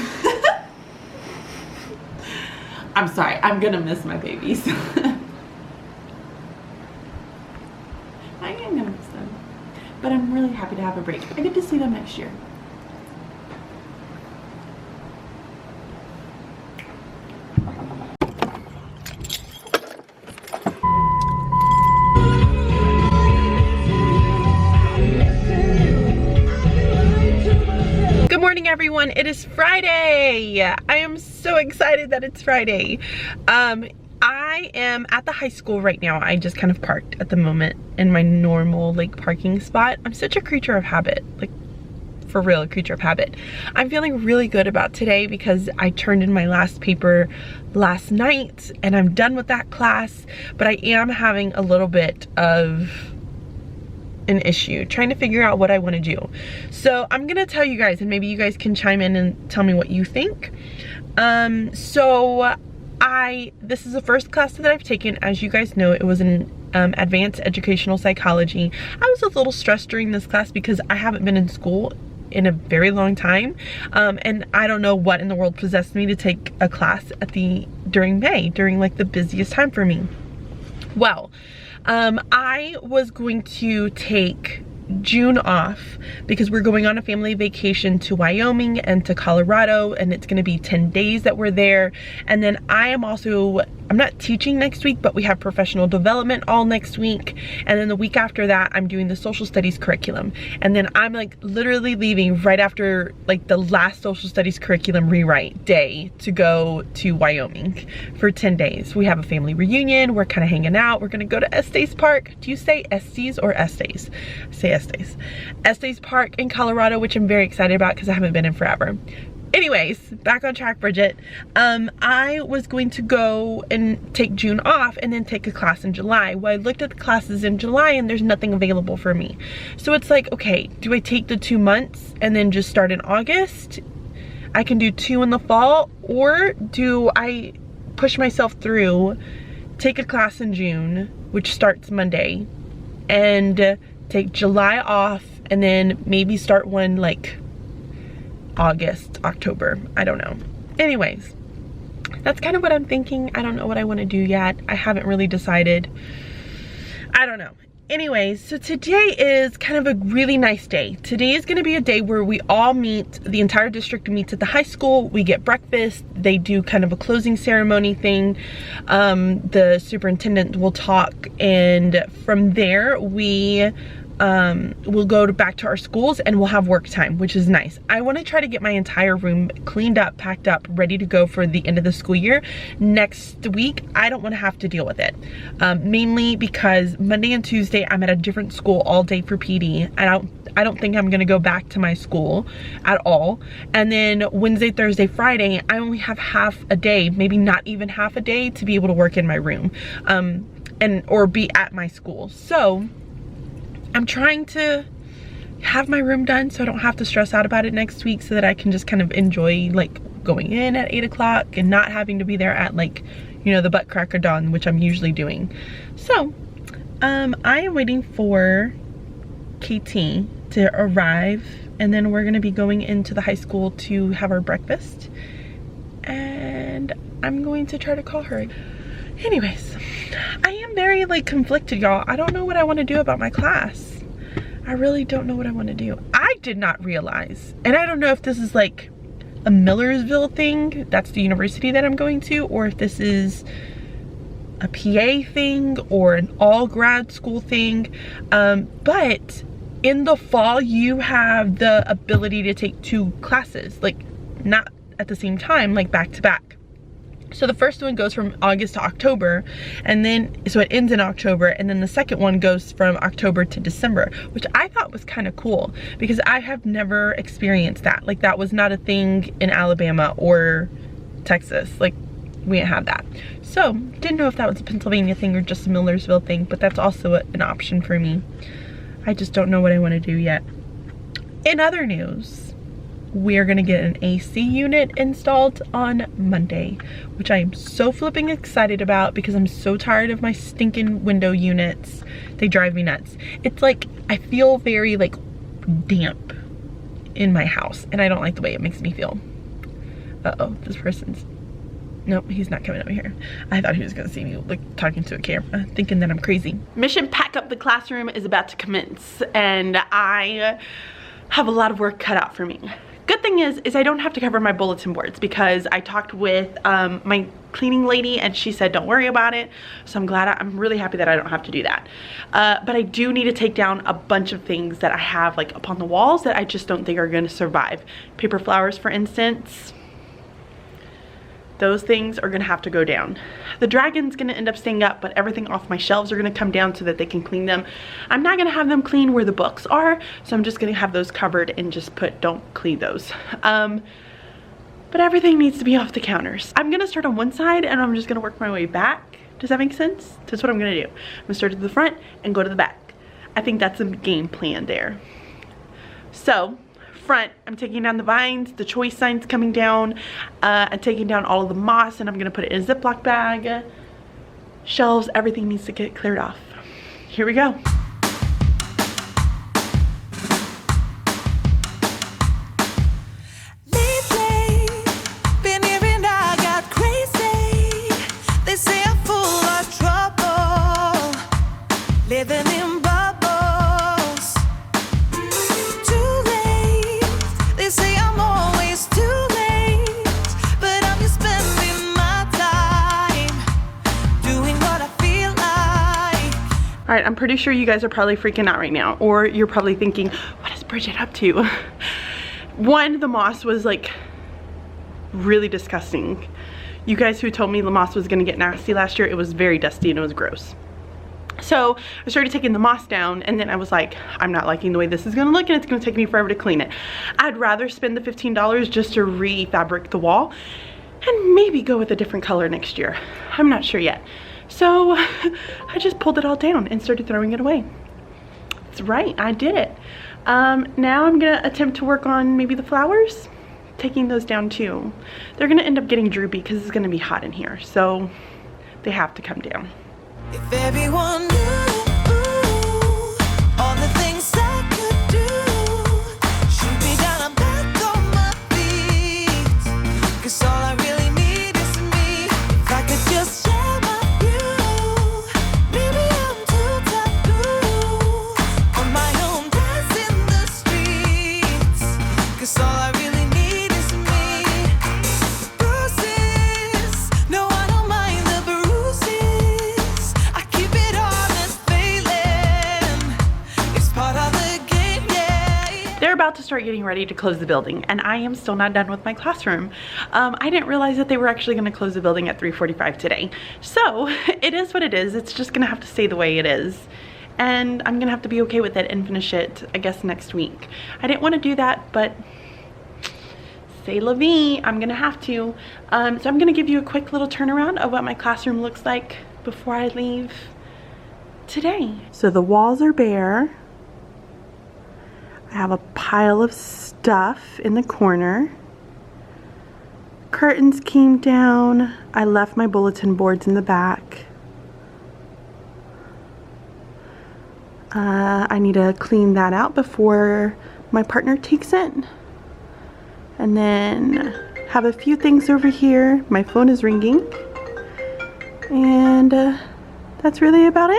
I'm sorry, I'm gonna miss my babies. I am gonna miss them. But I'm really happy to have a break. I get to see them next year. Everyone, it is Friday. I am so excited that it's Friday. I am at the high school right now. I just kind of parked at the moment in my normal like parking spot. I'm such a creature of habit, like for real, a creature of habit. I'm feeling really good about today because I turned in my last paper last night and I'm done with that class, but I am having a little bit of an issue, trying to figure out what I want to do. So I'm gonna tell you guys, and maybe you guys can chime in and tell me what you think. This is the first class that I've taken. As you guys know, it was an advanced educational psychology. I was a little stressed during this class because I haven't been in school in a very long time, and I don't know what in the world possessed me to take a class during May, during like the busiest time for me. Well, I was going to take June off because we're going on a family vacation to Wyoming and to Colorado, and it's going to be 10 days that we're there. And then I'm not teaching next week, but we have professional development all next week, and then the week after that I'm doing the social studies curriculum, and then I'm like literally leaving right after like the last social studies curriculum rewrite day to go to Wyoming for 10 days. We have a family reunion, we're kind of hanging out, we're gonna go to Estes Park. Do you say Estes or Estes? I say Estes. Estes Park in Colorado, which I'm very excited about because I haven't been in forever. Anyways, back on track, Bridget. I was going to go and take June off and then take a class in July. Well, I looked at the classes in July and there's nothing available for me. So it's like, okay, do I take the 2 months and then just start in August? I can do 2 in the fall, or do I push myself through, take a class in June, which starts Monday, and take July off and then maybe start one like August, October, I don't know. Anyways, that's kind of what I'm thinking. I don't know what I want to do yet. I haven't really decided. I don't know. Anyways, so today is kind of a really nice day. Today is going to be a day where we all meet, the entire district meets at the high school. We get breakfast. They do kind of a closing ceremony thing. The superintendent will talk, and from there we'll go back to our schools and we'll have work time, which is nice. I want to try to get my entire room cleaned up, packed up, ready to go for the end of the school year. Next week, I don't want to have to deal with it. Mainly because Monday and Tuesday, I'm at a different school all day for PD. I don't think I'm going to go back to my school at all. And then Wednesday, Thursday, Friday, I only have half a day, maybe not even half a day, to be able to work in my room or be at my school. So I'm trying to have my room done so I don't have to stress out about it next week, so that I can just kind of enjoy like going in at 8 o'clock and not having to be there at like, you know, the butt crack of dawn, which I'm usually doing. So I am waiting for KT to arrive, and then we're gonna be going into the high school to have our breakfast, and I'm going to try to call her. Anyways, I am very like conflicted, y'all. I don't know what I want to do about my class. I really don't know what I want to do. I did not realize, and I don't know if this is like a Millersville thing, that's the university that I'm going to, or if this is a PA thing or an all grad school thing, but in the fall you have the ability to take 2 classes, like not at the same time, like back to back. So the first one goes from August to October, and then, so it ends in October, and then the second one goes from October to December, which I thought was kind of cool because I have never experienced that. Like that was not a thing in Alabama or Texas. Like we didn't have that. So didn't know if that was a Pennsylvania thing or just a Millersville thing, but that's also an option for me. I just don't know what I want to do yet. In other news, we're gonna get an AC unit installed on Monday, which I am so flipping excited about because I'm so tired of my stinking window units. They drive me nuts. It's like, I feel very like damp in my house, and I don't like the way it makes me feel. Uh-oh, this person's, nope, he's not coming over here. I thought he was gonna see me like talking to a camera, thinking that I'm crazy. Mission Pack Up the Classroom is about to commence, and I have a lot of work cut out for me. Good thing is I don't have to cover my bulletin boards because I talked with my cleaning lady and she said don't worry about it. So I'm really happy that I don't have to do that. But I do need to take down a bunch of things that I have like up on the walls that I just don't think are going to survive. Paper flowers, for instance. Those things are gonna have to go down. The dragon's gonna end up staying up, but everything off my shelves are gonna come down so that they can clean them. I'm not gonna have them clean where the books are, so I'm just gonna have those covered and just put don't clean those. But everything needs to be off the counters. I'm gonna start on one side and I'm just gonna work my way back. Does that make sense? That's what I'm gonna do. I'm gonna start at the front and go to the back. I think that's a game plan there. So front, I'm taking down the vines, the choice signs coming down. I'm taking down all of the moss and I'm gonna put it in a Ziploc bag. Shelves, everything needs to get cleared off. Here we go. Living in bubbles. Too late. They say I'm always too late, but I'm just spending my time doing what I feel like. All right, I'm pretty sure you guys are probably freaking out right now, or you're probably thinking, what is Bridget up to? One, the moss was like really disgusting. You guys who told me the moss was gonna get nasty last year, it was very dusty and it was gross. So I started taking the moss down and then I was like, I'm not liking the way this is gonna look and it's gonna take me forever to clean it. I'd rather spend the $15 just to re-fabric the wall and maybe go with a different color next year. I'm not sure yet. So I just pulled it all down and started throwing it away. That's right, I did it. Now I'm gonna attempt to work on maybe the flowers, taking those down too. They're gonna end up getting droopy because it's gonna be hot in here, so they have to come down. If everyone knew all the things I could do, shoot me down, I'm back on my feet. 'Cause all I really need is me. If I could just share my view, maybe I'm too taboo. On my own, dance in the streets. 'Cause all I really need is me. Bruises, no, I don't mind the bruises. I keep it honest, feeling. It's part of the game, yeah. They're about to start getting ready to close the building and I am still not done with my classroom. I didn't realize that they were actually going to close the building at 3:45 today. So it is what it is. It's just going to have to stay the way it is. And I'm going to have to be okay with it and finish it, I guess, next week. I didn't want to do that, but c'est la vie, I'm going to have to. So I'm going to give you a quick little turnaround of what my classroom looks like before I leave today. So the walls are bare. I have a pile of stuff in the corner. Curtains came down. I left my bulletin boards in the back. I need to clean that out before my partner takes it. And then have a few things over here. My phone is ringing. And that's really about it.